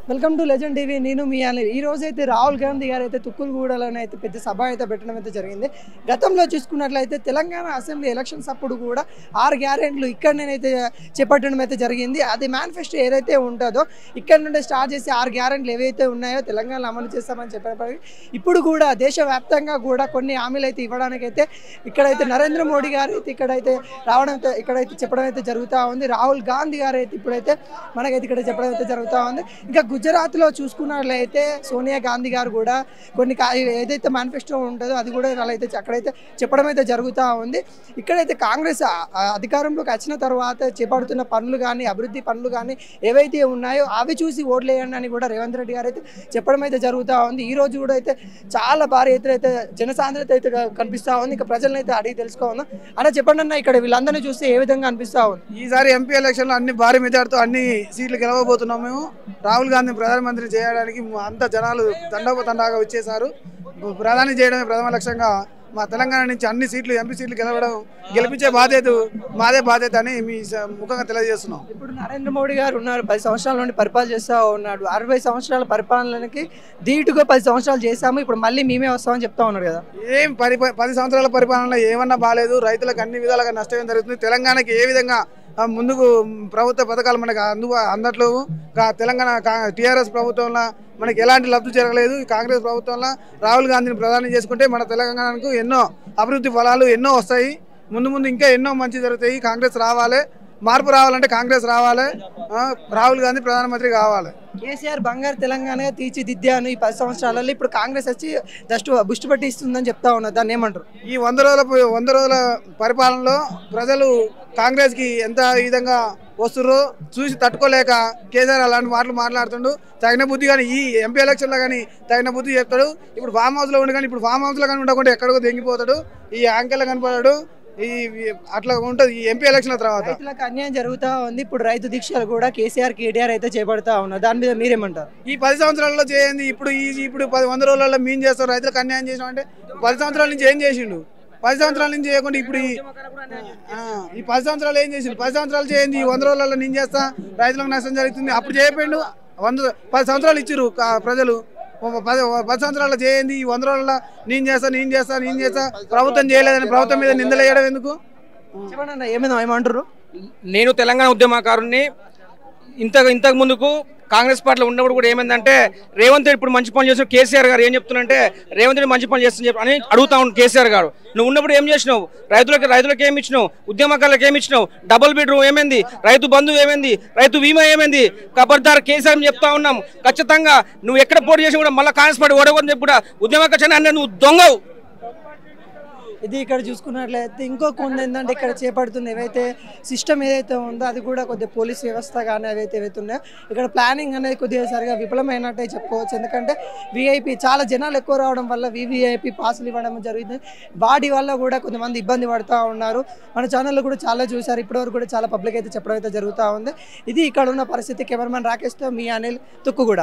Welcome to legend TV. నేను మీ అనిల్. ఈ రోజు అయితే రాహుల్ గాంధీ గారు అయితే తుక్కులగూడలోనే అయితే పెద్ద సభ అయితే పెట్టడం అయితే జరిగింది. గతంలో చూసుకున్నట్లయితే తెలంగాణ అసెంబ్లీ ఎలక్షన్స్ అప్పుడు కూడా 6 గ్యారెంట్లు ఇక్కడ నేనైతే చేపట్టడం అయితే జరిగింది. అది మేనిఫెస్టో ఏదైతే ఉంటుందో ఇక్కడ నుండి స్టార్ట్ చేసి 6 గ్యారెంట్లు ఏవైతే ఉన్నాయో తెలంగాణలో అమలు చేస్తామని చెప్పేప్పటికీ ఇప్పుడు కూడా దేశవ్యాప్తంగా కూడా కొన్ని హామీలు అయితే ఇవ్వడానికైతే ఇక్కడైతే నరేంద్ర మోడీ గారు అయితే ఇక్కడైతే ఇక్కడైతే చెప్పడం అయితే జరుగుతూ ఉంది. రాహుల్ గాంధీ గారు అయితే ఇప్పుడైతే మనకైతే ఇక్కడ చెప్పడం అయితే జరుగుతూ ఉంది. ఇంకా గుజరాత్లో చూసుకున్నట్లయితే సోనియా గాంధీ గారు కూడా కొన్ని ఏదైతే మేనిఫెస్టో ఉంటుందో అది కూడా వాళ్ళైతే అక్కడైతే చెప్పడం అయితే జరుగుతూ ఉంది. ఇక్కడైతే కాంగ్రెస్ అధికారంలోకి వచ్చిన తర్వాత చేపడుతున్న పనులు కానీ అభివృద్ధి పనులు కానీ ఏవైతే ఉన్నాయో అవి చూసి ఓట్లు వేయండి అని కూడా రేవంత్ రెడ్డి గారు అయితే చెప్పడం అయితే జరుగుతూ ఉంది. ఈ రోజు కూడా అయితే చాలా భారీ ఎత్తున అయితే జనసాంద్రత అయితే కనిపిస్తూ ఉంది. ఇంకా ప్రజలను అయితే అడిగి తెలుసుకోవాలి అలా చెప్పండి అన్న, ఇక్కడ వీళ్ళందరినీ చూస్తే ఏ విధంగా అనిపిస్తూ ఉంది? ఈసారి ఎంపీ ఎలక్షన్లో అన్ని భారీ మెజార్టీతో అన్ని సీట్లు గెలవబోతున్నాం. మేము రాహుల్ గాంధీ ప్రధానమంత్రి చేయడానికి అంత జనాలు తండాగా వచ్చేసారు. ప్రధాని చేయడమే ప్రథమ లక్ష్యంగా మా తెలంగాణ నుంచి అన్ని సీట్లు ఎంపీ సీట్లు గెలిపించే మాదే బాధ్యత అని మీ ముఖంగా తెలియజేస్తున్నాం. ఇప్పుడు నరేంద్ర మోడీ గారు ఉన్నారు, 10 సంవత్సరాల నుండి పరిపాలన చేస్తూ ఉన్నాడు. 60 సంవత్సరాల పరిపాలనకి ధీటుగా 10 సంవత్సరాలు చేశాము, ఇప్పుడు మళ్ళీ మేమే వస్తామని చెప్తా ఉన్నారు కదా. 10 సంవత్సరాల పరిపాలనలో ఏమన్నా బాగాలేదు. రైతులకు అన్ని విధాలుగా నష్టం జరుగుతుంది. తెలంగాణకి ఏ విధంగా ముందుకు ప్రభుత్వ పథకాలు మనకు అందట్లో తెలంగాణ టీఆర్ఎస్ ప్రభుత్వంలో మనకి ఎలాంటి లబ్ధి జరగలేదు. కాంగ్రెస్ ప్రభుత్వంలో రాహుల్ గాంధీని ప్రధాని చేసుకుంటే మన తెలంగాణకు ఎన్నో అభివృద్ధి ఫలాలు ఎన్నో వస్తాయి. ముందు ఇంకా ఎన్నో మంచి జరుగుతాయి. కాంగ్రెస్ రావాలి, మార్పు రావాలంటే కాంగ్రెస్ రావాలి, రాహుల్ గాంధీ ప్రధానమంత్రి కావాలి. కేసీఆర్ బంగారు తెలంగాణ తీర్చిదిద్దాను ఈ 10 సంవత్సరాలలో. ఇప్పుడు కాంగ్రెస్ వచ్చి జస్ట్ బుష్టి పట్టి ఇస్తుందని చెప్తా ఉన్నారు, దాన్ని ఏమంటారు? ఈ 100 రోజుల పరిపాలనలో ప్రజలు కాంగ్రెస్కి ఎంత విధంగా వస్తుర్రో చూసి తట్టుకోలేక కేసీఆర్ అలాంటి మాటలు మాట్లాడుతుండు. తగిన బుద్ధి కానీ ఈ ఎంపీ ఎలక్షన్లో కానీ తగిన బుద్ధి చెప్తాడు. ఇప్పుడు ఫామ్ హౌస్లో ఉండి కానీ ఇప్పుడు ఫామ్ హౌస్లో కానీ ఉండకుండా ఎక్కడికో దెంగిపోతాడు. ఈ యాంకెల్లో కనపడాడు. అట్లా ఉంటుంది ఈ ఎంపీ ఎలక్షన్ల తర్వాత. రైతులకు అన్యాయం జరుగుతూ ఉంది. ఇప్పుడు రైతు దీక్షలు కూడా కేసీఆర్ కేటీఆర్ అయితే చేపడతా ఉన్నారు, దాని మీద మీరేమంటారు? ఈ 10 సంవత్సరాలలో చేయండి. ఇప్పుడు 100 రోజులలో మేము చేస్తాం. రైతులకు అన్యాయం చేసినాం అంటే 10 సంవత్సరాల నుంచి ఏం చేసిండు? 10 సంవత్సరాల నుంచి చేయకుండా ఇప్పుడు ఈ 10 సంవత్సరాలు ఏం చేసిండు? 10 సంవత్సరాలు చేయండి. ఈ 100 రోజులలో నేను చేస్తా, రైతులకు నష్టం జరుగుతుంది. అప్పుడు చేయకపోయిండు. 10 సంవత్సరాలు ఇచ్చిర్రు ప్రజలు. 10 సంవత్సరాలు చేయండి. ఈ 100 రోజుల్లో నేను చేస్తా ప్రభుత్వం చేయలేదని ప్రభుత్వం మీద నిందలేయడం ఎందుకు? చెప్పండి ఏమంటారు? నేను తెలంగాణ ఉద్యమకారుని. ఇంతకు ముందుకు కాంగ్రెస్ పార్టీలో ఉన్నప్పుడు కూడా ఏమైందంటే రేవంత్ రెడ్డి ఇప్పుడు మంచి పనులు చేసిన కేసీఆర్ గారు ఏం చెప్తున్నారంటే రేవంత్ రెడ్డి మంచి పనులు చేస్తున్నారు అని అడుగుతా ఉన్నాడు కేసీఆర్ గారు. నువ్వు ఉన్నప్పుడు ఏం చేసినావు? రైతులకు ఏమి ఇచ్చినావు? ఉద్యమకారులకు ఏమి ఇచ్చినావు? డబుల్ బెడ్రూమ్ ఏమైంది? రైతు బంధువు ఏమైంది? రైతు బీమా ఏమైంది? ఖబర్దార్ కేసీఆర్ చెప్తా ఉన్నాం. ఖచ్చితంగా నువ్వు ఎక్కడ పోటీ చేసి కూడా మళ్ళీ కాంగ్రెస్ పార్టీ ఓడకూడదని చెప్పి కూడా ఉద్యమకారు అంటే నువ్వు దొంగవు. ఇది ఇక్కడ చూసుకున్నట్లయితే ఇంకో కొన్ని ఏంటంటే ఇక్కడ చేపడుతున్న ఏవైతే సిస్టమ్ ఏదైతే ఉందో అది కూడా కొద్దిగా పోలీస్ వ్యవస్థ కానీ ఏవైతే ఉన్నాయో ఇక్కడ ప్లానింగ్ అనేది కొద్దిగా సరిగా విఫలమైనట్టే చెప్పుకోవచ్చు. ఎందుకంటే వీఐపీ చాలా జనాలు ఎక్కువ రావడం వల్ల వీవీఐపీ పాసులు ఇవ్వడం జరుగుతుంది. వాటి వల్ల కూడా కొంతమంది ఇబ్బంది పడుతూ ఉన్నారు. మన ఛానల్లో కూడా చాలా చూసారు. ఇప్పటివరకు కూడా చాలా పబ్లిక్ అయితే చెప్పడం అయితే జరుగుతూ ఉంది. ఇది ఇక్కడ ఉన్న పరిస్థితి. కెమెరామెన్ రాకేష్తో మీ అనిల్ తుక్కుగూడ.